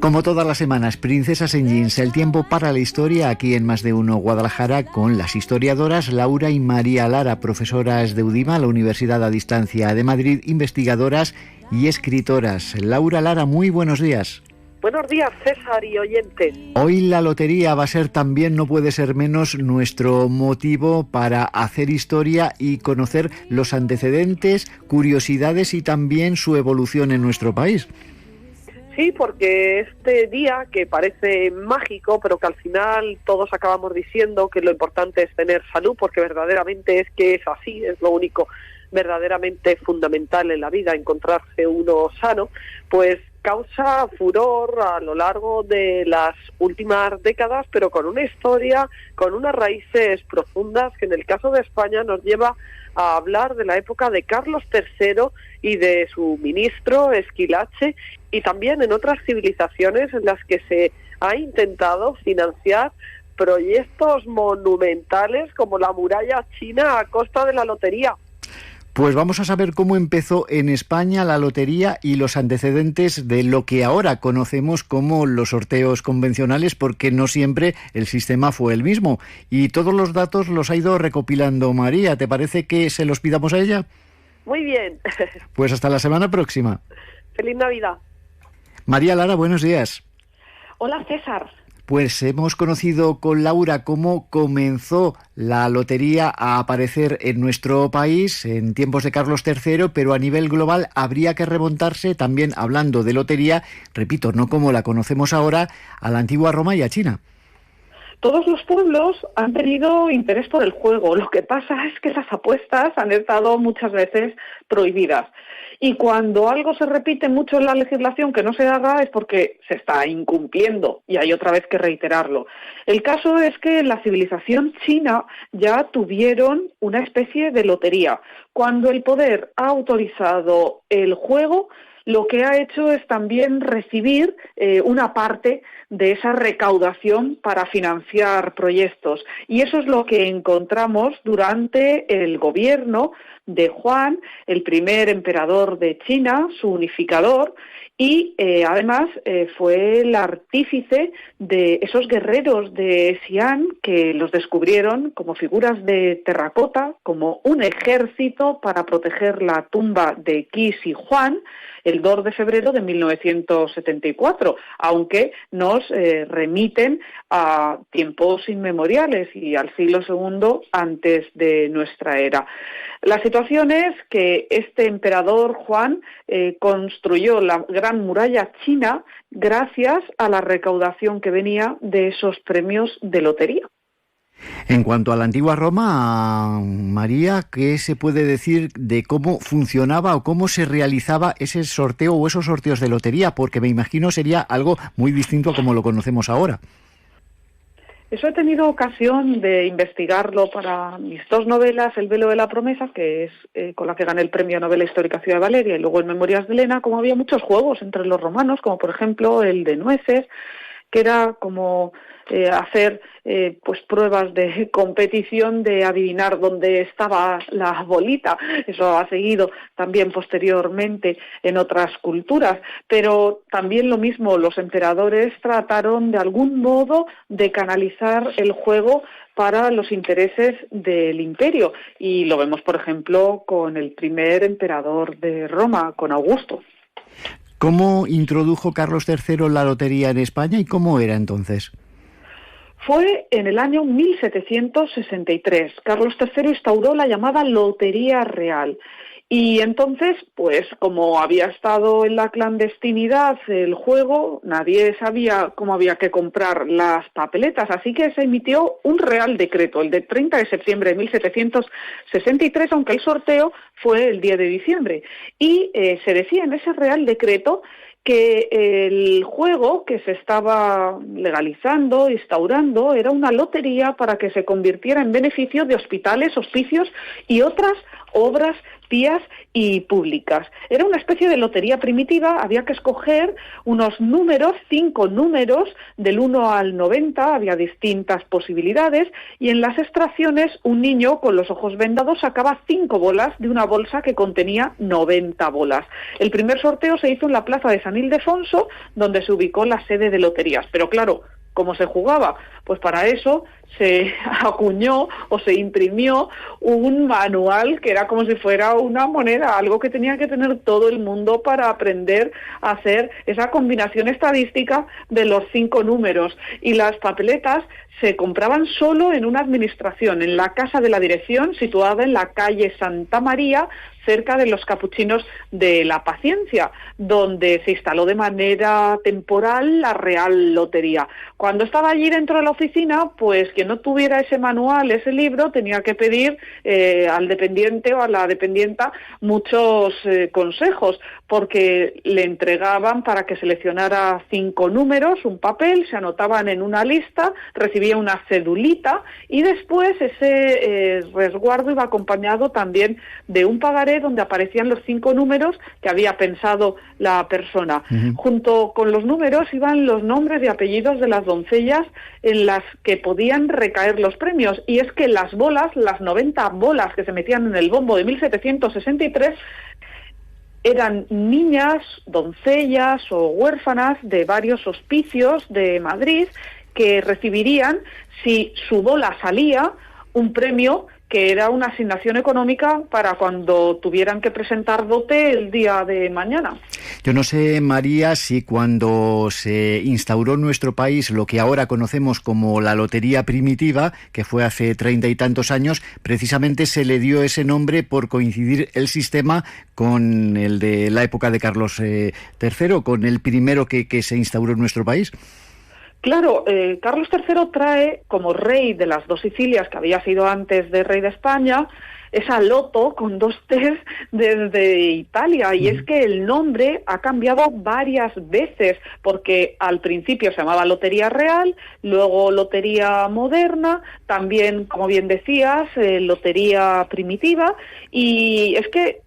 Como todas las semanas, Princesas en Jeans, el tiempo para la historia aquí en Más de Uno Guadalajara con las historiadoras Laura y María Lara, profesoras de UDIMA, la Universidad a Distancia de Madrid, investigadoras y escritoras. Laura, Lara, muy buenos días. Buenos días, César y oyentes. Hoy la lotería va a ser también, no puede ser menos, nuestro motivo para hacer historia y conocer los antecedentes, curiosidades y también su evolución en nuestro país. Sí, porque este día que parece mágico, pero que al final todos acabamos diciendo que lo importante es tener salud, porque verdaderamente es que es así, es lo único verdaderamente fundamental en la vida, encontrarse uno sano, pues causa furor a lo largo de las últimas décadas, pero con una historia, con unas raíces profundas que en el caso de España nos lleva a hablar de la época de Carlos III y de su ministro Esquilache, y también en otras civilizaciones en las que se ha intentado financiar proyectos monumentales como la muralla china a costa de la lotería. Pues vamos a saber cómo empezó en España la lotería y los antecedentes de lo que ahora conocemos como los sorteos convencionales, porque no siempre el sistema fue el mismo. Y todos los datos los ha ido recopilando María. ¿Te parece que se los pidamos a ella? Muy bien. Pues hasta la semana próxima. ¡Feliz Navidad! María Lara, buenos días. Hola, César. Pues hemos conocido con Laura cómo comenzó la lotería a aparecer en nuestro país en tiempos de Carlos III, pero a nivel global habría que remontarse también, hablando de lotería, repito, no como la conocemos ahora, a la antigua Roma y a China. Todos los pueblos han tenido interés por el juego. Lo que pasa es que las apuestas han estado muchas veces prohibidas. Y cuando algo se repite mucho en la legislación que no se haga es porque se está incumpliendo y hay otra vez que reiterarlo. El caso es que en la civilización china ya tuvieron una especie de lotería. Cuando el poder ha autorizado el juego, lo que ha hecho es también recibir una parte de esa recaudación para financiar proyectos. Y eso es lo que encontramos durante el gobierno de Juan, el primer emperador de China, su unificador, y además fue el artífice de esos guerreros de Xi'an que los descubrieron como figuras de terracota, como un ejército para proteger la tumba de Qi Shi Huang, el 2 de febrero de 1974, aunque nos remiten a tiempos inmemoriales y al siglo II antes de nuestra era. La situación es que este emperador Juan construyó la Gran Muralla China gracias a la recaudación que venía de esos premios de lotería. En cuanto a la antigua Roma, María, ¿qué se puede decir de cómo funcionaba o cómo se realizaba ese sorteo o esos sorteos de lotería? Porque me imagino sería algo muy distinto a como lo conocemos ahora. Eso he tenido ocasión de investigarlo para mis dos novelas, El velo de la promesa, que es con la que gané el premio Novela Histórica Ciudad de Valeria, y luego en Memorias de Elena, como había muchos juegos entre los romanos, como por ejemplo el de nueces, que era como hacer pues pruebas de competición de adivinar dónde estaba la bolita. Eso ha seguido también posteriormente en otras culturas, pero también lo mismo, los emperadores trataron de algún modo de canalizar el juego para los intereses del imperio, y lo vemos por ejemplo con el primer emperador de Roma, con Augusto. ¿Cómo introdujo Carlos III la lotería en España y cómo era entonces? Fue en el año 1763. Carlos III instauró la llamada Lotería Real. Y entonces, pues como había estado en la clandestinidad el juego, nadie sabía cómo había que comprar las papeletas, así que se emitió un Real Decreto, el de 30 de septiembre de 1763, aunque el sorteo fue el 10 de diciembre. Y se decía en ese Real Decreto que el juego que se estaba legalizando, instaurando, era una lotería para que se convirtiera en beneficio de hospitales, hospicios y otras obras pías y públicas. Era una especie de lotería primitiva, había que escoger unos números, 5 números, del 1 al 90, había distintas posibilidades, y en las extracciones un niño con los ojos vendados sacaba 5 bolas de una bolsa que contenía 90 bolas. El primer sorteo se hizo en la plaza de San Ildefonso, donde se ubicó la sede de loterías, pero claro, ¿cómo se jugaba? Pues para eso se acuñó o se imprimió un manual que era como si fuera una moneda, algo que tenía que tener todo el mundo para aprender a hacer esa combinación estadística de los 5 números. Y las papeletas se compraban solo en una administración, en la Casa de la Dirección, situada en la calle Santa María, cerca de los Capuchinos de la Paciencia, donde se instaló de manera temporal la Real Lotería. Cuando estaba allí dentro de la oficina, pues quien no tuviera ese manual, ese libro, tenía que pedir al dependiente o a la dependienta muchos consejos, porque le entregaban para que seleccionara 5 números, un papel, se anotaban en una lista, recibía una cedulita y después ese resguardo iba acompañado también de un pagaré donde aparecían los 5 números que había pensado la persona. Uh-huh. Junto con los números iban los nombres y apellidos de las doncellas en las que podían recaer los premios. Y es que las bolas, las 90 bolas que se metían en el bombo de 1763, eran niñas, doncellas o huérfanas de varios hospicios de Madrid que recibirían, si su bola salía, un premio que era una asignación económica para cuando tuvieran que presentar dote el día de mañana. Yo no sé, María, si cuando se instauró en nuestro país lo que ahora conocemos como la lotería primitiva, que fue hace 30 y tantos años, precisamente se le dio ese nombre por coincidir el sistema con el de la época de Carlos III, con el primero que se instauró en nuestro país. Claro, Carlos III trae como rey de las 2 Sicilias, que había sido antes de rey de España, esa loto con 2 T's desde Italia, y es que el nombre ha cambiado varias veces, porque al principio se llamaba Lotería Real, luego Lotería Moderna, también, como bien decías, Lotería Primitiva, y es que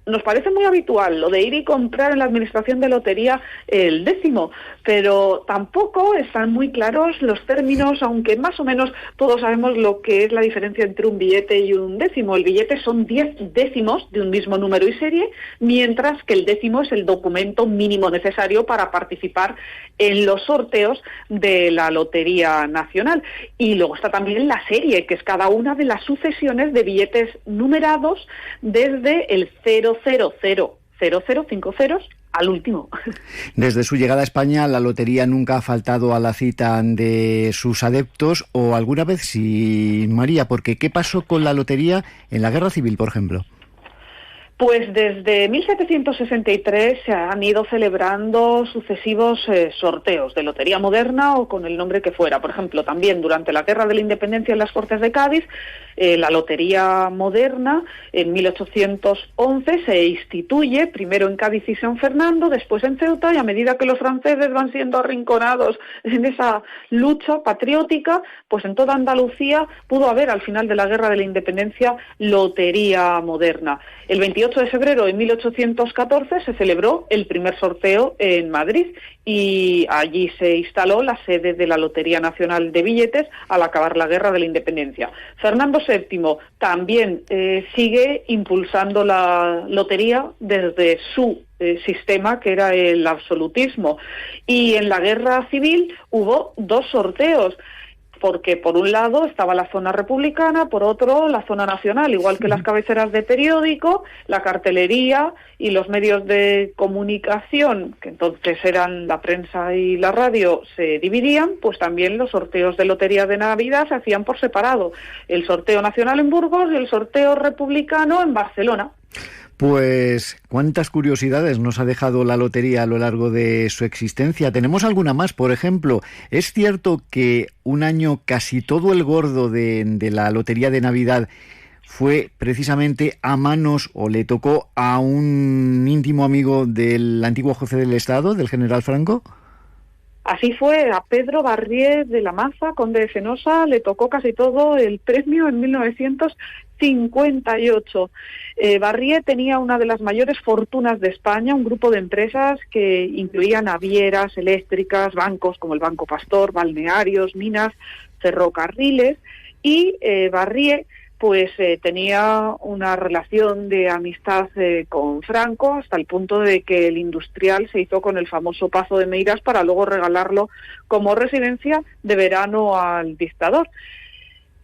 nos parece muy habitual lo de ir y comprar en la administración de lotería el décimo, pero tampoco están muy claros los términos, aunque más o menos todos sabemos lo que es la diferencia entre un billete y un décimo. El billete son 10 décimos de un mismo número y serie, mientras que el décimo es el documento mínimo necesario para participar en los sorteos de la Lotería Nacional. Y luego está también la serie, que es cada una de las sucesiones de billetes numerados desde el 5 ceros al último. Desde su llegada a España, la lotería nunca ha faltado a la cita de sus adeptos, o alguna vez sí, María, porque ¿qué pasó con la lotería en la Guerra Civil, por ejemplo? Pues desde 1763 se han ido celebrando sucesivos sorteos de lotería moderna o con el nombre que fuera. Por ejemplo, también durante la Guerra de la Independencia en las Cortes de Cádiz, la lotería moderna en 1811 se instituye, primero en Cádiz y San Fernando, después en Ceuta, y a medida que los franceses van siendo arrinconados en esa lucha patriótica, pues en toda Andalucía pudo haber al final de la Guerra de la Independencia lotería moderna. El 28 de febrero de 1814 se celebró el primer sorteo en Madrid y allí se instaló la sede de la Lotería Nacional de Billetes al acabar la Guerra de la Independencia. Fernando VII también sigue impulsando la lotería desde su sistema, que era el absolutismo. Y en la Guerra Civil hubo 2 sorteos, porque por un lado estaba la zona republicana, por otro la zona nacional, igual que las cabeceras de periódico, la cartelería y los medios de comunicación, que entonces eran la prensa y la radio, se dividían, pues también los sorteos de lotería de Navidad se hacían por separado, el sorteo nacional en Burgos y el sorteo republicano en Barcelona. Pues cuántas curiosidades nos ha dejado la lotería a lo largo de su existencia. ¿Tenemos alguna más? Por ejemplo, ¿es cierto que un año casi todo el gordo de la lotería de Navidad fue precisamente a manos, o le tocó a un íntimo amigo del antiguo jefe del Estado, del general Franco? Así fue, a Pedro Barrié de la Maza, conde de Fenosa, le tocó casi todo el premio en 1958. Barrié tenía una de las mayores fortunas de España, un grupo de empresas que incluían navieras, eléctricas, bancos como el Banco Pastor, balnearios, minas, ferrocarriles, y Barrié pues tenía una relación de amistad con Franco, hasta el punto de que el industrial se hizo con el famoso Pazo de Meirás para luego regalarlo como residencia de verano al dictador.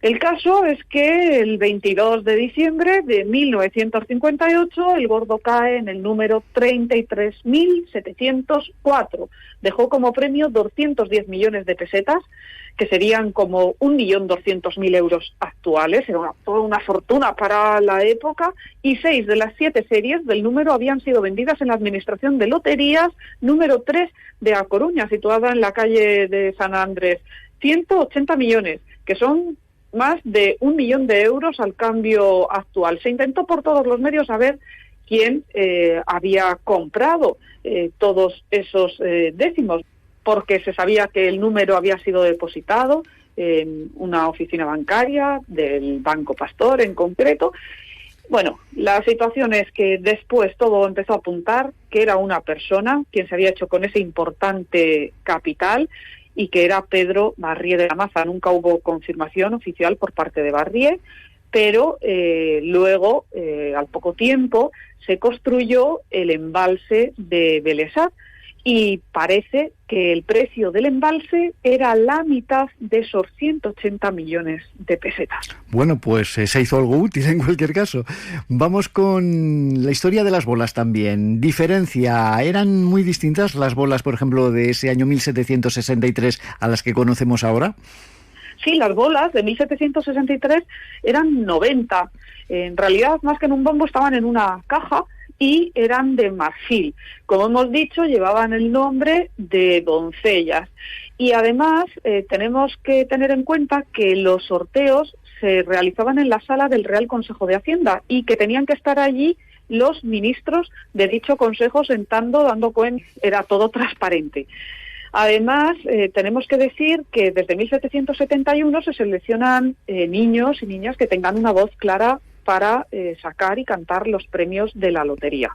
El caso es que el 22 de diciembre de 1958 el gordo cae en el número 33.704. Dejó como premio 210 millones de pesetas, que serían como 1.200.000 euros actuales. Era toda una fortuna para la época, y 6 de las 7 series del número habían sido vendidas en la Administración de Loterías número 3 de A Coruña, situada en la calle de San Andrés. 180 millones, que son más de 1 millón de euros al cambio actual. Se intentó por todos los medios saber quién había comprado todos esos décimos, porque se sabía que el número había sido depositado en una oficina bancaria del Banco Pastor en concreto. Bueno, la situación es que después todo empezó a apuntar que era una persona quien se había hecho con ese importante capital, y que era Pedro Barrié de la Maza. Nunca hubo confirmación oficial por parte de Barrié, pero luego, al poco tiempo, se construyó el embalse de Belesat, y parece que el precio del embalse era la mitad de esos 180 millones de pesetas. Bueno, pues se hizo algo útil en cualquier caso. Vamos con la historia de las bolas también. Diferencia, ¿eran muy distintas las bolas, por ejemplo, de ese año 1763 a las que conocemos ahora? Sí, las bolas de 1763 eran 90. En realidad, más que en un bombo, estaban en una caja y eran de marfil. Como hemos dicho, llevaban el nombre de doncellas. Y además tenemos que tener en cuenta que los sorteos se realizaban en la sala del Real Consejo de Hacienda, y que tenían que estar allí los ministros de dicho consejo sentando, dando cuenta. Era todo transparente. Además, tenemos que decir que desde 1771 se seleccionan niños y niñas que tengan una voz clara para sacar y cantar los premios de la lotería.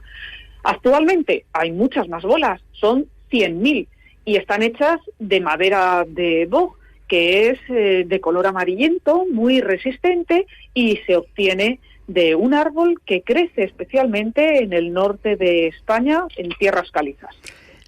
Actualmente hay muchas más bolas, son 100.000, y están hechas de madera de boj, que es de color amarillento, muy resistente, y se obtiene de un árbol que crece especialmente en el norte de España, en tierras calizas.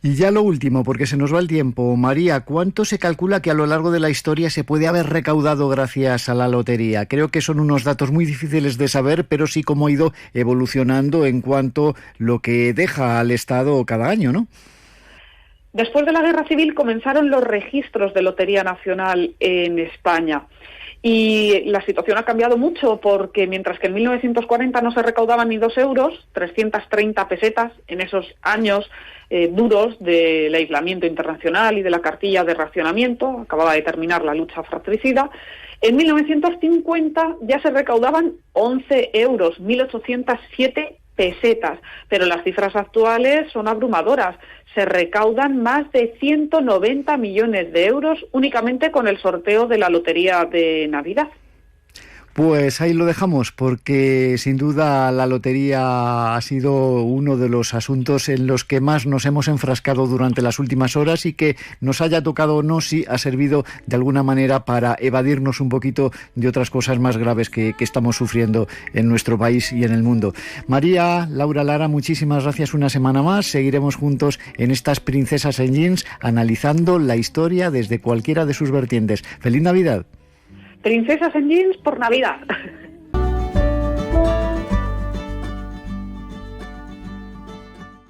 Y ya lo último, porque se nos va el tiempo. María, ¿cuánto se calcula que a lo largo de la historia se puede haber recaudado gracias a la lotería? Creo que son unos datos muy difíciles de saber, pero sí cómo ha ido evolucionando en cuanto a lo que deja al Estado cada año, ¿no? Después de la Guerra Civil comenzaron los registros de Lotería Nacional en España. Y la situación ha cambiado mucho, porque mientras que en 1940 no se recaudaban ni 2 euros, 330 pesetas en esos años duros del aislamiento internacional y de la cartilla de racionamiento, acababa de terminar la lucha fratricida, en 1950 ya se recaudaban 11 euros, 1.807 pesetas, pero las cifras actuales son abrumadoras. Se recaudan más de 190 millones de euros únicamente con el sorteo de la lotería de Navidad. Pues ahí lo dejamos, porque sin duda la lotería ha sido uno de los asuntos en los que más nos hemos enfrascado durante las últimas horas, y que nos haya tocado o no, sí ha servido de alguna manera para evadirnos un poquito de otras cosas más graves que estamos sufriendo en nuestro país y en el mundo. María, Laura Lara, muchísimas gracias una semana más. Seguiremos juntos en estas Princesas en Jeans, analizando la historia desde cualquiera de sus vertientes. ¡Feliz Navidad! Princesas en Jeans por Navidad.